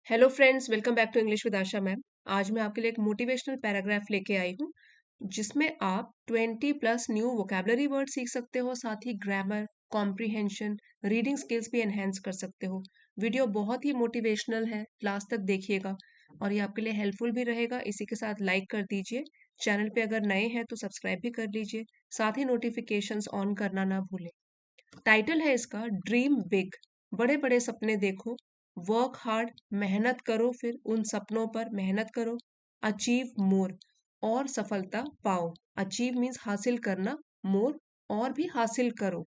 Hello friends, welcome back to English with Asha ma'am. आज मैं आपके लिए एक मोटिवेशनल पैराग्राफ लेके आई हूँ जिसमें आप 20 प्लस न्यू वोकेबलरी वर्ड सीख सकते हो, साथ ही ग्रामर, कॉम्प्रिहेंशन, रीडिंग स्किल्स भी एनहेंस कर सकते हो। वीडियो बहुत ही मोटिवेशनल है, लास्ट तक देखिएगा और ये आपके लिए हेल्पफुल भी रहेगा। इसी के साथ लाइक कर दीजिए, चैनल पे अगर नए हैं तो सब्सक्राइब भी कर लीजिए, साथ ही नोटिफिकेशंस ऑन करना ना भूलें। टाइटल है इसका ड्रीम बिग, बड़े बड़े सपने देखो, वर्क हार्ड, मेहनत करो, फिर उन सपनों पर मेहनत करो, अचीव मोर, और सफलता पाओ। अचीव मीन्स हासिल करना, मोर और भी हासिल करो।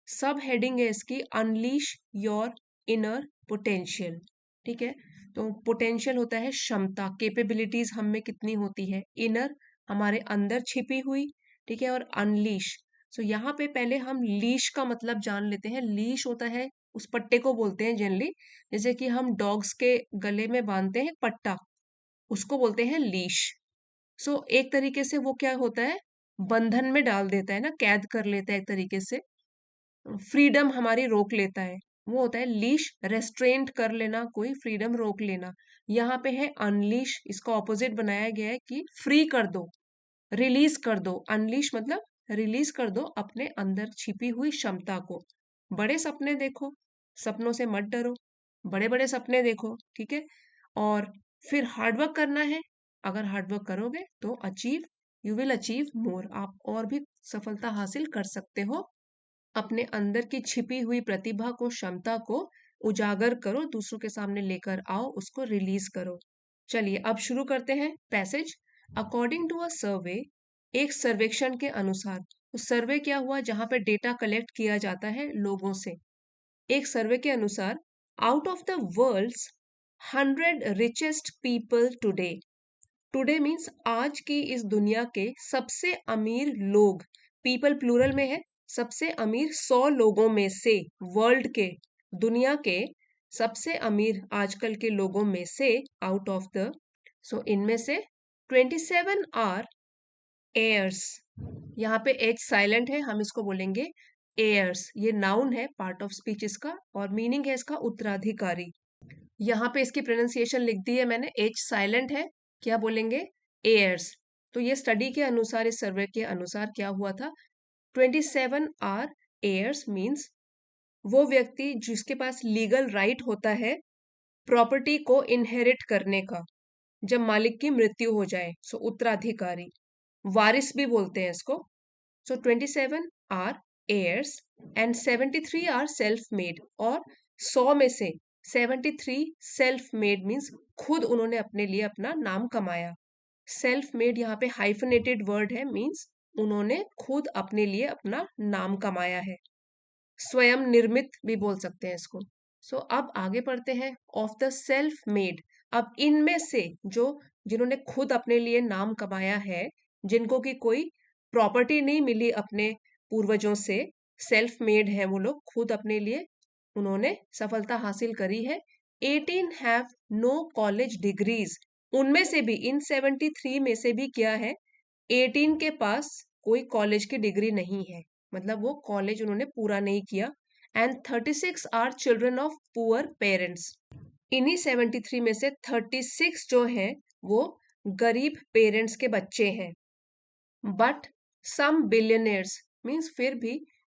सब हेडिंग है इसकी अनलीश योर इनर पोटेंशियल। ठीक है, तो पोटेंशियल होता है क्षमता, कैपेबिलिटीज हम में कितनी होती है, इनर हमारे अंदर छिपी हुई, ठीक है, और अनलीश। सो यहाँ पे पहले हम लीश का मतलब जान लेते हैं। लीश होता है, उस पट्टे को बोलते हैं जनरली, जैसे कि हम डॉग्स के गले में बांधते हैं पट्टा, उसको बोलते हैं लीश। सो एक तरीके से वो क्या होता है, बंधन में डाल देता है ना, कैद कर लेता है एक तरीके से, फ्रीडम हमारी रोक लेता है, वो होता है लीश। रेस्ट्रेंट कर लेना, कोई फ्रीडम रोक लेना। यहाँ पे है अनलीश, इसका ऑपोजिट बनाया गया है कि फ्री कर दो, रिलीज कर दो। अनलीश मतलब रिलीज कर दो अपने अंदर छिपी हुई क्षमता को। बड़े सपने देखो, सपनों से मत डरो, बड़े बड़े सपने देखो, ठीक है। और फिर हार्डवर्क करना है, अगर हार्डवर्क करोगे तो achieve, you will achieve more, आप और भी सफलता हासिल कर सकते हो। अपने अंदर की छिपी हुई प्रतिभा को, क्षमता को उजागर करो, दूसरों के सामने लेकर आओ, उसको रिलीज करो। चलिए अब शुरू करते हैं पैसेज। अकॉर्डिंग टू अ सर्वे, एक सर्वेक्षण के अनुसार। तो सर्वे क्या हुआ, जहां पे डेटा कलेक्ट किया जाता है लोगों से। एक सर्वे के अनुसार, out of the world's 100 richest people today, today means आज की इस दुनिया के सबसे अमीर लोग, पीपल प्लूरल में है, सबसे अमीर 100 लोगों में से, वर्ल्ड के, दुनिया के सबसे अमीर आजकल के लोगों में से, आउट ऑफ द, सो इनमें से 27 आर एयर्स। यहाँ पे एच साइलेंट है, हम इसको बोलेंगे एयर्स। ये नाउन है, पार्ट ऑफ स्पीच इसका, और मीनिंग है इसका उत्तराधिकारी। यहाँ पे इसकी प्रोनाउंसिएशन लिख दी है मैंने, एच साइलेंट है, क्या बोलेंगे, एयर्स। तो ये स्टडी के अनुसार, इस सर्वे के अनुसार क्या हुआ था, 27 आर एयर्स मीन्स वो व्यक्ति जिसके पास लीगल राइट होता है प्रॉपर्टी को इनहेरिट करने का, जब मालिक की मृत्यु हो जाए, सो उत्तराधिकारी, वारिस भी बोलते हैं इसको। So 27 are heirs and 73 are self made, और 100 में से 73 सेल्फ मेड मीन्स खुद उन्होंने अपने लिए अपना नाम कमाया। सेल्फ मेड यहाँ पे हाइफनेटेड वर्ड है, मीन्स उन्होंने खुद अपने लिए अपना नाम कमाया है। स्वयं निर्मित भी बोल सकते हैं इसको। सो अब आगे पढ़ते हैं, ऑफ द सेल्फ मेड। अब इनमें से जो, जिन्होंने खुद अपने लिए नाम कमाया है, जिनको की कोई प्रॉपर्टी नहीं मिली अपने पूर्वजों से, सेल्फ मेड है वो लोग, खुद अपने लिए उन्होंने सफलता हासिल करी है। 18 हैव नो कॉलेज डिग्रीज, उनमें से भी, इन 73 में से भी क्या है, 18 के पास कोई कॉलेज की डिग्री नहीं है, मतलब वो कॉलेज उन्होंने पूरा नहीं किया। And 36 are children of poor parents, इन्हीं 73 में से 36 जो हैं वो गरीब पेरेंट्स के बच्चे हैं। बट सम बिलियनियर्स मीन्स फिर भी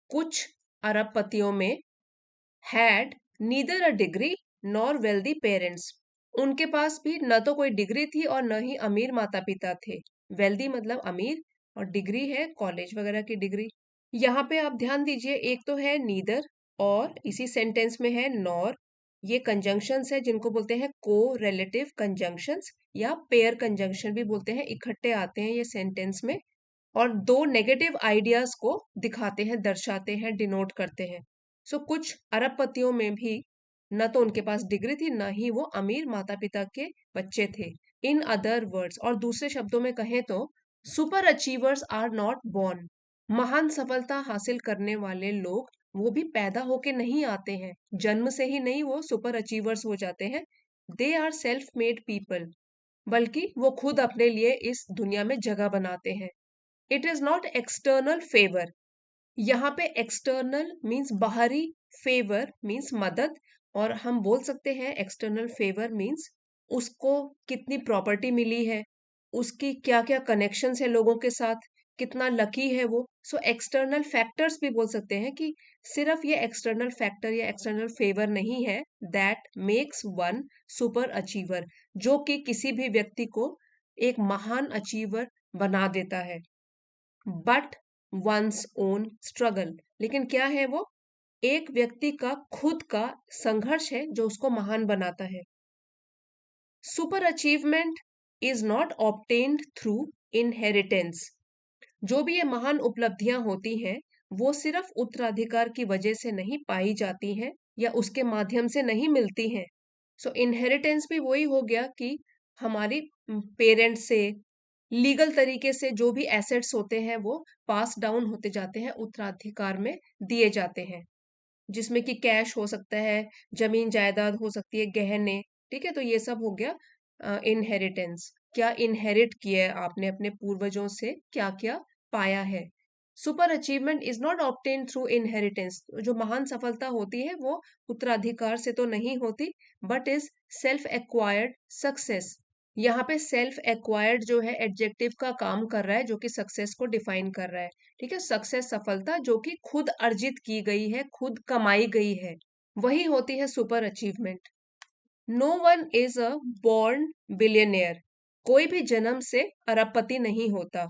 कुछ अरबपतियों में, had neither a degree nor wealthy parents, उनके पास भी न तो कोई डिग्री थी और न ही अमीर माता पिता थे। वेल्दी मतलब अमीर, और डिग्री है कॉलेज वगैरह की डिग्री। यहाँ पे आप ध्यान दीजिए, एक तो है नीदर और इसी सेंटेंस में है नॉर। ये कंजंक्शंस है जिनको बोलते हैं को रिलेटिव कंजंक्शंस, या पेयर कंजंक्शन भी बोलते हैं, इकट्ठे आते हैं ये सेंटेंस में, और दो नेगेटिव आइडियाज को दिखाते हैं, दर्शाते हैं, डिनोट करते हैं। सो कुछ अरबपतियों में भी न तो उनके पास डिग्री थी, न ही वो अमीर माता पिता के बच्चे थे। इन अदर वर्ड्स, और दूसरे शब्दों में कहें तो, super achievers are not born, महान सफलता हासिल करने वाले लोग वो भी पैदा होके नहीं आते हैं, जन्म से ही नहीं वो सुपर अचीवर्स हो जाते हैं। They are self made people, बल्कि वो खुद अपने लिए इस दुनिया में जगह बनाते हैं। It is not external favour, यहाँ पे एक्सटर्नल मीन्स बाहरी, फेवर मीन्स मदद, और हम बोल सकते हैं एक्सटर्नल फेवर मीन्स उसको कितनी प्रॉपर्टी मिली है, उसकी क्या क्या कनेक्शंस है लोगों के साथ, कितना लकी है वो। सो एक्सटर्नल फैक्टर्स भी बोल सकते हैं कि सिर्फ ये एक्सटर्नल फैक्टर या एक्सटर्नल फेवर नहीं है that makes one super achiever, जो कि किसी भी व्यक्ति को एक महान अचीवर बना देता है। बट वंस ओन स्ट्रगल, लेकिन क्या है वो? एक व्यक्ति का खुद का संघर्ष है जो उसको महान बनाता है। Super achievement is not obtained through inheritance. जो भी ये महान उपलब्धियां होती हैं वो सिर्फ उत्तराधिकार की वजह से नहीं पाई जाती हैं या उसके माध्यम से नहीं मिलती हैं। सो इनहेरिटेंस भी वही हो गया कि हमारी पेरेंट्स से लीगल तरीके से जो भी एसेट्स होते हैं वो पास डाउन होते जाते हैं, उत्तराधिकार में दिए जाते हैं, जिसमें कि कैश हो सकता है, जमीन जायदाद हो सकती है, गहने। ठीक है, तो ये सब हो गया इनहेरिटेंस। क्या इनहेरिट किया है आपने अपने पूर्वजों से, क्या क्या पाया है। Super achievement is not obtain through inheritance. जो महान सफलता होती है वो उत्तराधिकार से तो नहीं होती, but is self acquired success. यहाँ पे सेल्फ एक्वायर्ड जो है एडजेक्टिव का काम कर रहा है, जो कि सक्सेस को डिफाइन कर रहा है। ठीक है, सक्सेस सफलता जो कि खुद अर्जित की गई है, खुद कमाई गई है, वही होती है super achievement. No one is a born billionaire. कोई भी जन्म से अरबपति नहीं होता।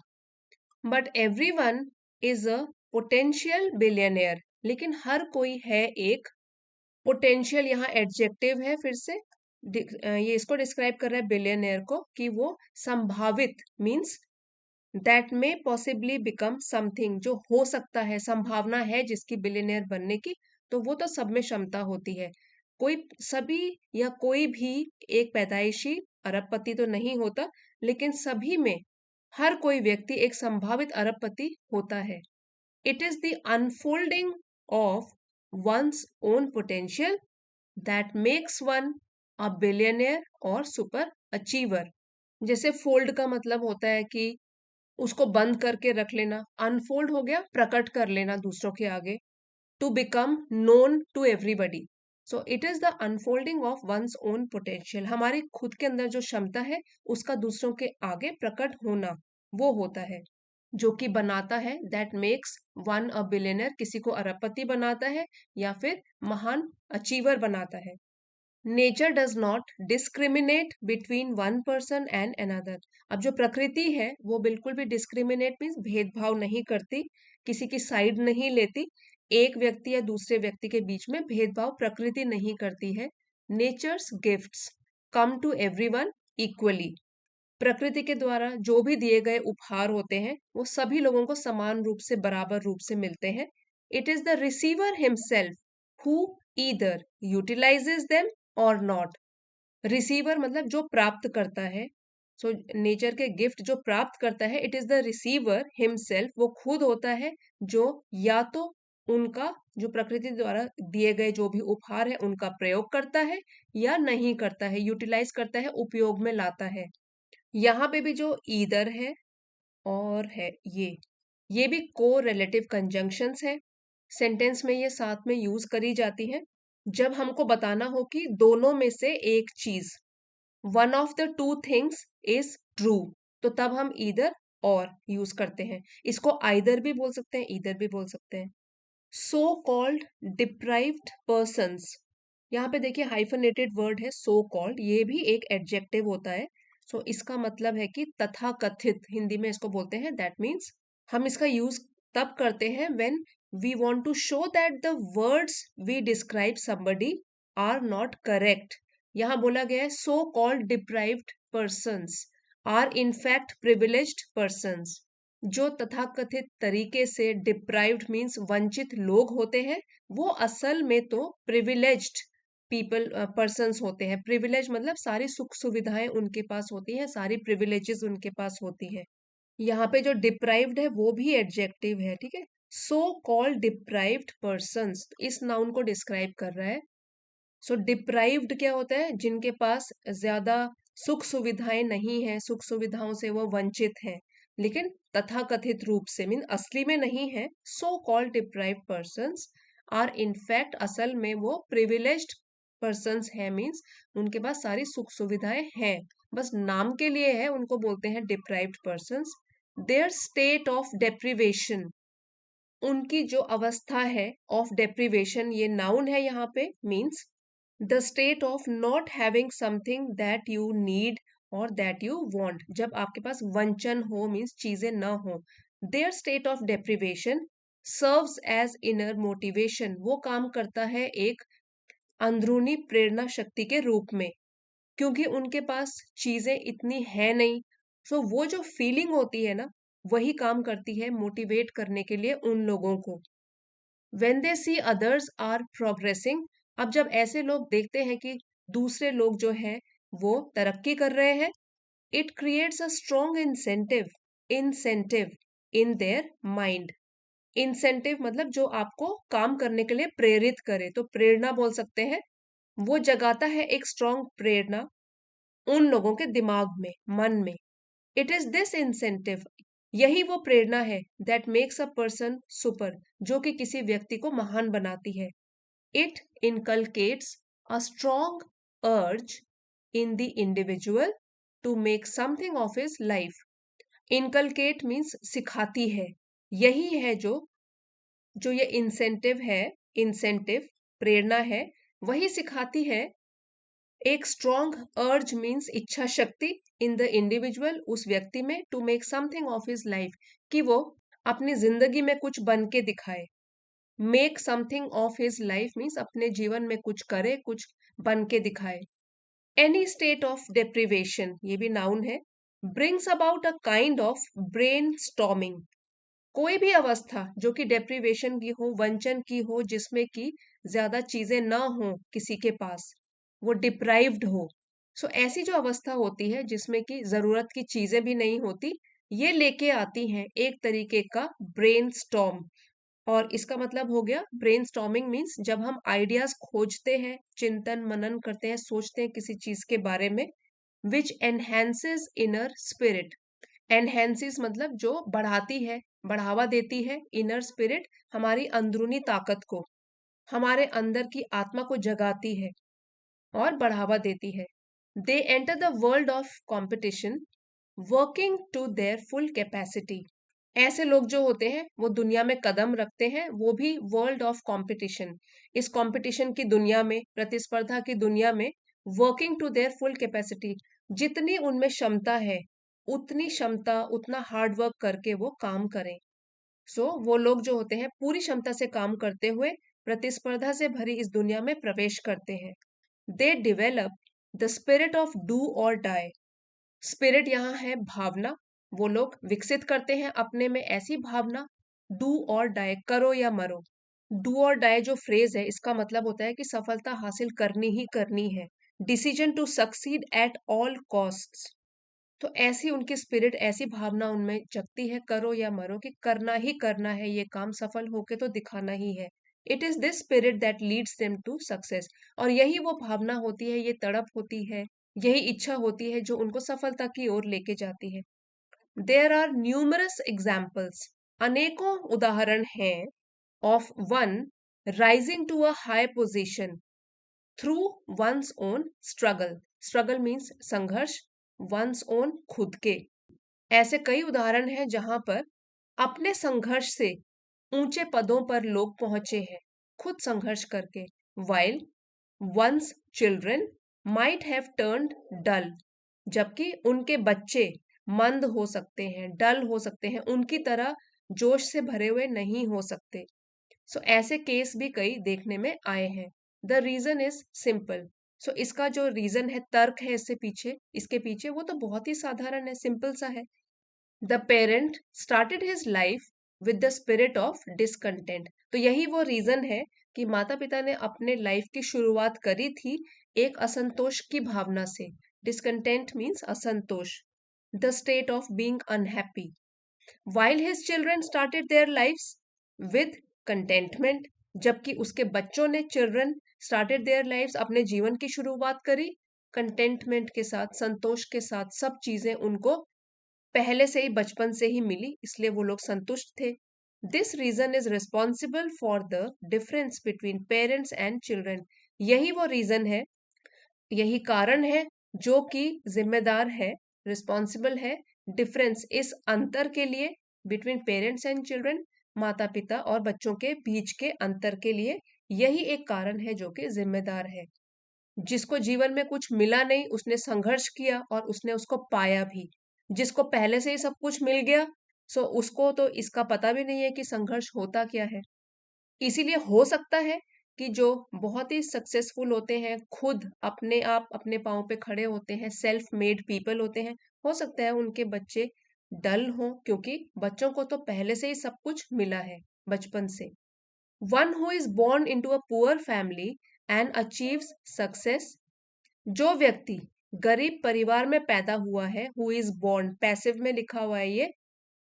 But every one is a potential billionaire. लेकिन हर कोई है एक पोटेंशियल, यहाँ एडजेक्टिव है फिर से, ये इसको डिस्क्राइब कर रहा है बिलियनियर को कि वो संभावित मीन्स दैट में पॉसिबली बिकम समथिंग, जो हो सकता है, संभावना है जिसकी बिलियनियर बनने की। तो वो तो सब में क्षमता होती है। कोई सभी या कोई भी एक पैदाइशी अरबपति तो नहीं होता, लेकिन सभी में हर कोई व्यक्ति एक संभावित अरबपति होता है। It is the unfolding of one's own potential that makes one a billionaire और सुपर अचीवर। जैसे फोल्ड का मतलब होता है कि उसको बंद करके रख लेना, अनफोल्ड हो गया प्रकट कर लेना दूसरों के आगे, to become known to everybody. So it is the unfolding of one's own potential. हमारे खुद के अंदर जो क्षमता है उसका दूसरों के आगे प्रकट होना, वो होता है जो कि बनाता है, that makes one a billionaire, किसी को अरबपति बनाता है या फिर महान अचीवर बनाता है। Nature does not discriminate between one person and another. अब जो प्रकृति है वो बिल्कुल भी डिस्क्रिमिनेट मीन्स भेदभाव नहीं करती, किसी की साइड नहीं लेती, एक व्यक्ति या दूसरे व्यक्ति के बीच में भेदभाव प्रकृति नहीं करती है। Nature's gifts come to everyone equally. प्रकृति के द्वारा जो भी दिए गए उपहार होते हैं वो सभी लोगों को समान रूप से, बराबर रूप से मिलते हैं। It is the receiver himself who either utilises them और नॉट। रिसीवर मतलब जो प्राप्त करता है। सो नेचर के गिफ्ट जो प्राप्त करता है, it is the receiver himself, वो खुद होता है जो या तो उनका, जो प्रकृति द्वारा दिए गए जो भी उपहार है उनका प्रयोग करता है या नहीं करता है, यूटिलाइज करता है, उपयोग में लाता है। यहाँ पे भी जो ईदर है और है ये भी को रिलेटिव कंजंक्शंस है। सेंटेंस में ये साथ में यूज करी जाती हैं जब हमको बताना हो कि दोनों में से एक चीज, one of the two things is true, तो तब हम ईदर और यूज करते हैं। इसको आइदर भी बोल सकते हैं, ईदर भी बोल सकते हैं। सो कॉल्ड डिप्राइव्ड पर्सन्स, यहाँ पे देखिए हाइफनेटेड वर्ड है सो कॉल्ड, ये भी एक एडजेक्टिव होता है। सो इसका मतलब है कि तथाकथित, हिंदी में इसको बोलते हैं। दैट मीन्स हम इसका यूज तब करते हैं when we want to show that the words we describe somebody are not correct. यहाँ बोला गया है so called deprived persons are in fact privileged persons. जो तथाकथित तरीके से डिप्राइव्ड मीन्स वंचित लोग होते हैं, वो असल में तो प्रिविलेज्ड पीपल पर्सन्स होते हैं। प्रिविलेज मतलब सारी सुख सुविधाएं उनके पास होती हैं, सारी प्रिविलेजेस उनके पास होती हैं। यहाँ पे जो डिप्राइव्ड है वो भी एडजेक्टिव है। ठीक है, सो कॉल्ड डिप्राइव्ड पर्सन्स इस नाउन को डिस्क्राइब कर रहा है। सो डिप्राइव्ड क्या होता है? जिनके पास ज्यादा सुख सुविधाएं नहीं है, सुख सुविधाओं से वो वंचित हैं, लेकिन तथाकथित रूप से मीन असली में नहीं है। So called deprived persons are in fact, असल में वो प्रिविलेज्ड पर्सन्स है मीन्स उनके पास सारी सुख सुविधाएं हैं, बस नाम के लिए है, उनको बोलते हैं deprived persons. There state of deprivation, उनकी जो अवस्था है ऑफ डेप्रिवेशन, ये नाउन है यहाँ पे, means the state of not having something that you need or that you want, जब आपके पास वंचन हो मीन्स चीजें ना हो। Their state of deprivation serves as inner motivation, वो काम करता है एक अंदरूनी प्रेरणा शक्ति के रूप में, क्योंकि उनके पास चीजें इतनी है नहीं। सो वो जो फीलिंग होती है ना, वही काम करती है मोटिवेट करने के लिए उन लोगों को। when they see others are progressing, अब जब ऐसे लोग देखते हैं कि दूसरे लोग जो हैं वो तरक्की कर रहे हैं, it creates a strong incentive in their mind। Incentive मतलब जो आपको काम करने के लिए प्रेरित करे, तो प्रेरणा बोल सकते हैं। वो जगाता है एक स्ट्रॉन्ग प्रेरणा उन लोगों के दिमाग में, मन में। इट इज दिस इंसेंटिव, यही वो प्रेरणा है that makes a person super, जो कि किसी व्यक्ति को महान बनाती है। It इनकलकेट्स a strong urge in the individual to make something of his life. Inculcate means सिखाती है, यही है जो जो ये इंसेंटिव है, इंसेंटिव प्रेरणा है, वही सिखाती है एक स्ट्रॉन्ग अर्ज मीन्स इच्छा शक्ति इन द इंडिविजुअल, उस व्यक्ति में, to make something of his life, कि वो अपनी जिंदगी में कुछ बन के दिखाए। Make something of his life means अपने जीवन में कुछ करे, कुछ बन के दिखाए। एनी स्टेट ऑफ डेप्रिवेशन, ये भी नाउन है, brings about a kind of brain storming, कोई भी अवस्था जो कि डेप्रिवेशन की हो, वंचन की हो, जिसमें कि ज्यादा चीजें ना हो किसी के पास, वो डिप्राइव्ड हो। सो ऐसी जो अवस्था होती है जिसमें कि जरूरत की चीजें भी नहीं होती, ये लेके आती हैं एक तरीके का ब्रेन स्टॉर्म। और इसका मतलब हो गया ब्रेन स्टॉर्मिंग मीन्स जब हम आइडियाज खोजते हैं, चिंतन मनन करते हैं, सोचते हैं किसी चीज के बारे में, विच एनहेंसेस इनर स्पिरिट। एनहेंसिस मतलब जो बढ़ाती है, बढ़ावा देती है, इनर स्पिरिट हमारी अंदरूनी ताकत को, हमारे अंदर की आत्मा को जगाती है और बढ़ावा देती है। They enter the world of competition working to their full capacity. ऐसे लोग जो होते हैं वो दुनिया में कदम रखते हैं, वो भी वर्ल्ड ऑफ कंपटीशन, इस कंपटीशन की दुनिया में, प्रतिस्पर्धा की दुनिया में, working to their full capacity, जितनी उनमें क्षमता है उतनी क्षमता, उतना हार्ड वर्क करके वो काम करें। वो लोग जो होते हैं पूरी क्षमता से काम करते हुए प्रतिस्पर्धा से भरी इस दुनिया में प्रवेश करते हैं। दे develop the spirit of do और डाई। स्पिरिट यहाँ है भावना, वो लोग विकसित करते हैं अपने में ऐसी भावना, डू और डाई, करो या मरो। डू और डाई जो फ्रेज है, इसका मतलब होता है कि सफलता हासिल करनी ही करनी है, decision to succeed at all costs. तो ऐसी उनकी स्पिरिट, ऐसी भावना उनमें जगती है, करो या मरो, कि करना ही करना है ये काम, सफल होके तो दिखाना ही है। It is this spirit that leads them to success. और यही वो भावना होती है, ये तड़प होती है, यही इच्छा होती है जो उनको सफलता की ओर लेके जाती है। देयर आर न्यूमरस एग्जाम्पल्स, अनेकों उदाहरण हैं, of one rising to a high position through one's own struggle. Struggle means संघर्ष, वंस ओन खुद के। ऐसे कई उदाहरण हैं जहां पर अपने संघर्ष से ऊंचे पदों पर लोग पहुंचे हैं, खुद संघर्ष करके। While one's children might have turned dull, जबकि उनके बच्चे मंद हो सकते हैं, डल हो सकते हैं, उनकी तरह जोश से भरे हुए नहीं हो सकते। ऐसे केस भी कई देखने में आए हैं। The reason is simple. इसका जो रीजन है, तर्क है इससे पीछे, इसके पीछे, वो तो बहुत ही साधारण है, सिंपल सा है। The parent started his life with the spirit of discontent. तो यही वो रीजन है कि माता पिता ने अपने लाइफ की शुरुआत करी थी एक असंतोष की भावना से। डिसकंटेंट मीन्स असंतोष, the state of being unhappy. while his children started their lives with contentment, जबकि उसके बच्चों ने, चिल्ड्रन स्टार्टेड देयर लाइव्स, अपने जीवन की शुरुआत करी कंटेंटमेंट के साथ, संतोष के साथ, सब चीजें उनको पहले से ही, बचपन से ही मिली, इसलिए वो लोग संतुष्ट थे। This reason is responsible for the difference between parents and children. यही वो रीजन है, यही कारण है जो कि जिम्मेदार है, रिस्पॉन्सिबल है डिफरेंस, इस अंतर के लिए बिटवीन पेरेंट्स एंड चिल्ड्रन, माता पिता और बच्चों के बीच के अंतर के लिए। यही एक कारण है जो कि जिम्मेदार है। जिसको जीवन में कुछ मिला नहीं उसने संघर्ष किया और उसने उसको पाया भी। जिसको पहले से ही सब कुछ मिल गया, सो उसको तो इसका पता भी नहीं है कि संघर्ष होता क्या है। इसीलिए हो सकता है कि जो बहुत ही सक्सेसफुल होते हैं, खुद अपने आप अपने पाँव पे खड़े होते हैं, सेल्फ मेड पीपल होते हैं, हो सकता है उनके बच्चे डल हों, क्योंकि बच्चों को तो पहले से ही सब कुछ मिला है बचपन से। One who is born into a poor family and achieves success, जो व्यक्ति गरीब परिवार में पैदा हुआ है, हु इज born, पैसिव में लिखा हुआ है ये,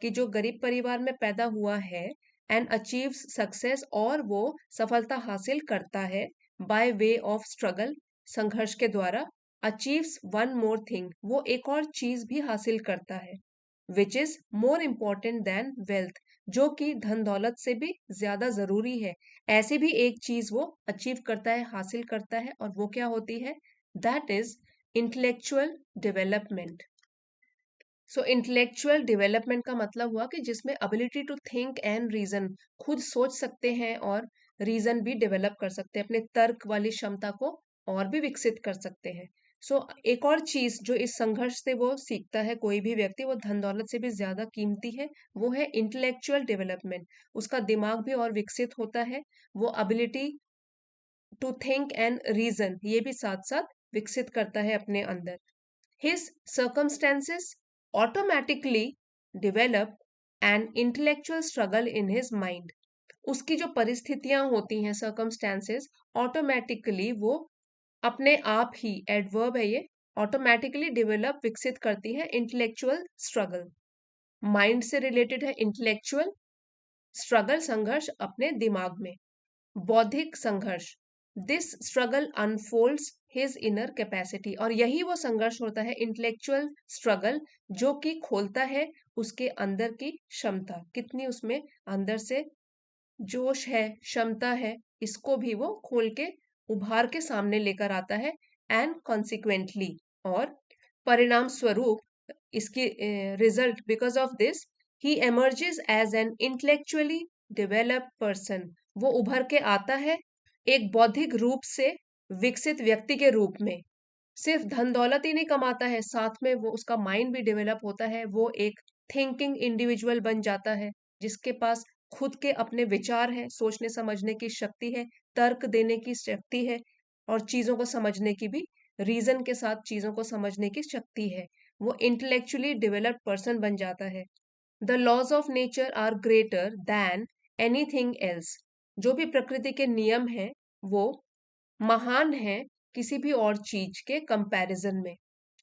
कि जो गरीब परिवार में पैदा हुआ है एंड अचीव्स सक्सेस, और वो सफलता हासिल करता है बाय वे ऑफ स्ट्रगल, संघर्ष के द्वारा, अचीव्स वन मोर थिंग, वो एक और चीज भी हासिल करता है, which is more important then wealth, जो कि धन दौलत से भी ज्यादा जरूरी है। ऐसी भी एक चीज वो अचीव करता है, हासिल करता है, और वो क्या होती है? That is intellectual development. So intellectual development का मतलब हुआ कि जिसमें ability to think and reason, खुद सोच सकते हैं और रीजन भी डेवलप कर सकते हैं, अपने तर्क वाली क्षमता को और भी विकसित कर सकते हैं। सो एक और चीज जो इस संघर्ष से वो सीखता है, कोई भी व्यक्ति, वो धन दौलत से भी ज्यादा कीमती है, वो है इंटेलेक्चुअल डेवलपमेंट। उसका दिमाग भी और विकसित होता है, वो ability to think and reason ये भी साथ साथ विकसित करता है अपने अंदर। His circumstances automatically develop an intellectual struggle in his mind. उसकी जो परिस्थितियां होती हैं, circumstances, ऑटोमेटिकली वो अपने आप ही, एडवर्ब है ये, ऑटोमेटिकली डेवलप विकसित करती है इंटेलेक्चुअल स्ट्रगल। माइंड से रिलेटेड है इंटेलेक्चुअल स्ट्रगल, संघर्ष अपने दिमाग में। बौद्धिक संघर्ष, this struggle unfolds his inner capacity, और यही वो संघर्ष होता है, इंटेलेक्चुअल स्ट्रगल, जो कि खोलता है उसके अंदर की क्षमता, कितनी उसमें अंदर से जोश है, क्षमता है, इसको भी वो खोल के उभार के सामने लेकर आता है। एंड कॉन्सिक्वेंटली, और परिणाम स्वरूप, इसकी result, because of this he emerges as an intellectually developed person, वो उभर के आता है एक बौद्धिक रूप से विकसित व्यक्ति के रूप में। सिर्फ धन दौलत ही नहीं कमाता है, साथ में वो उसका माइंड भी डेवलप होता है, वो एक थिंकिंग इंडिविजुअल बन जाता है, जिसके पास खुद के अपने विचार हैं, सोचने समझने की शक्ति है, तर्क देने की शक्ति है, और चीजों को समझने की भी, रीजन के साथ चीजों को समझने की शक्ति है। वो इंटेलेक्चुअली डेवलप्ड पर्सन बन जाता है। The laws of nature are greater than anything else, जो भी प्रकृति के नियम हैं वो महान है किसी भी और चीज के कंपैरिजन में।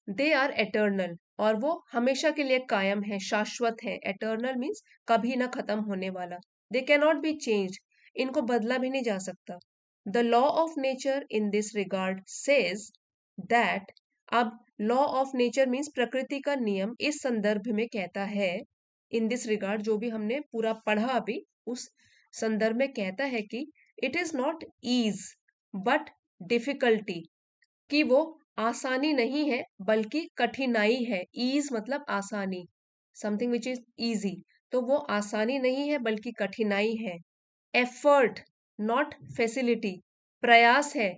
दे आर एटर्नल, और वो हमेशा के लिए कायम है, शाश्वत है। एटर्नल मीन्स कभी ना खत्म होने वाला। They can not be change, इनको बदला भी नहीं जा सकता। The law of nature in this regard says that, अब लॉ ऑफ नेचर मीन्स प्रकृति का नियम इस संदर्भ में कहता है, इन दिस रिगार्ड जो भी हमने पूरा पढ़ा अभी, उस संदर्भ में कहता है कि it is not ease but difficulty, कि वो आसानी नहीं है बल्कि कठिनाई है। ईज मतलब आसानी, समथिंग विच इज इजी, तो वो आसानी नहीं है बल्कि कठिनाई है। एफर्ट नॉट फैसिलिटी, प्रयास है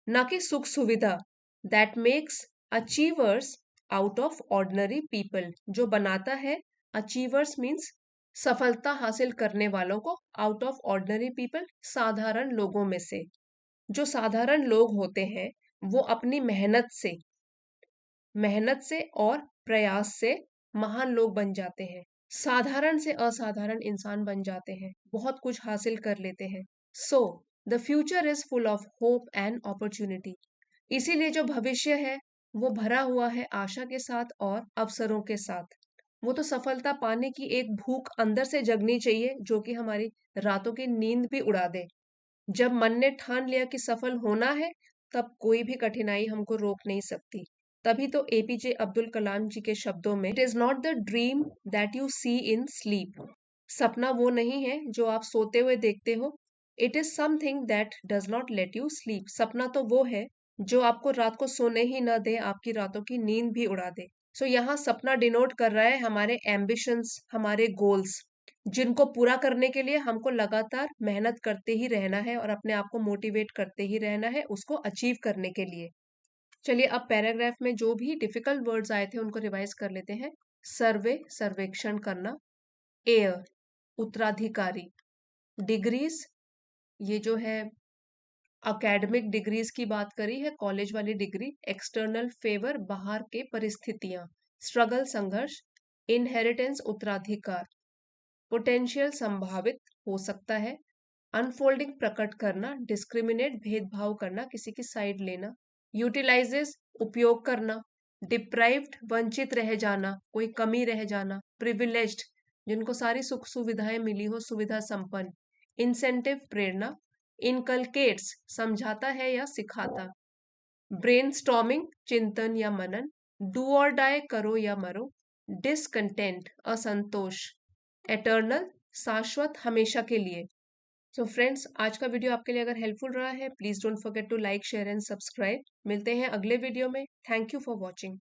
ना कि सुख सुविधा। That makes achievers out of ordinary people, जो बनाता है, अचीवर्स मीन्स सफलता हासिल करने वालों को, आउट ऑफ ऑर्डिनरी पीपल, साधारण लोगों में से। जो साधारण लोग होते हैं वो अपनी मेहनत से और प्रयास से महान लोग बन जाते हैं, साधारण से असाधारण इंसान बन जाते हैं, बहुत कुछ हासिल कर लेते हैं। So the future is full of hope and opportunity, इसीलिए जो भविष्य है वो भरा हुआ है आशा के साथ और अवसरों के साथ। वो तो सफलता पाने की एक भूख अंदर से जगनी चाहिए, जो कि हमारी रातों की नींद भी उड़ा दे। जब मन ने ठान लिया कि सफल होना है, तब कोई भी कठिनाई हमको रोक नहीं सकती। तभी तो एपीजे अब्दुल कलाम जी के शब्दों में, it is not the dream that you see in sleep, सपना वो नहीं है जो आप सोते हुए देखते हो, it is something that does not let you sleep. सपना तो वो है जो आपको रात को सोने ही न दे, आपकी रातों की नींद भी उड़ा दे। सो यहाँ सपना डिनोट कर रहा है हमारे एम्बिशंस, हमारे गोल्स, जिनको पूरा करने के लिए हमको लगातार मेहनत करते ही रहना है और अपने आप को मोटिवेट करते ही रहना है उसको अचीव करने के लिए। चलिए अब पैराग्राफ में जो भी डिफिकल्ट वर्ड्स आए थे उनको रिवाइज कर लेते हैं। सर्वे, सर्वेक्षण करना। एयर, उत्तराधिकारी। डिग्रीज, ये जो है अकेडमिक डिग्रीज की बात करी है, कॉलेज वाली डिग्री। एक्सटर्नल फेवर, बाहर के परिस्थितियां। स्ट्रगल, संघर्ष। इनहेरिटेंस, उत्तराधिकार। पोटेंशियल, संभावित हो सकता है। अनफोल्डिंग, प्रकट करना। डिस्क्रिमिनेट, भेदभाव करना, किसी की साइड लेना। यूटिलाइजेस, उपयोग करना। डिप्राइव्ड, वंचित रह जाना, कोई कमी रह जाना। प्रिविलेज्ड, जिनको सारी सुख सुविधाएं मिली हो, सुविधा संपन्न। इंसेंटिव, प्रेरणा। इनकलकेट्स, समझाता है या सिखाता। ब्रेनस्टॉर्मिंग, चिंतन या मनन। डू और डाई, करो या मरो। डिसकंटेंट, असंतोष। एटर्नल, शाश्वत, हमेशा के लिए। सो फ्रेंड्स, आज का वीडियो आपके लिए अगर हेल्पफुल रहा है, please don't forget to like, share and subscribe. मिलते हैं अगले वीडियो में। Thank you for watching.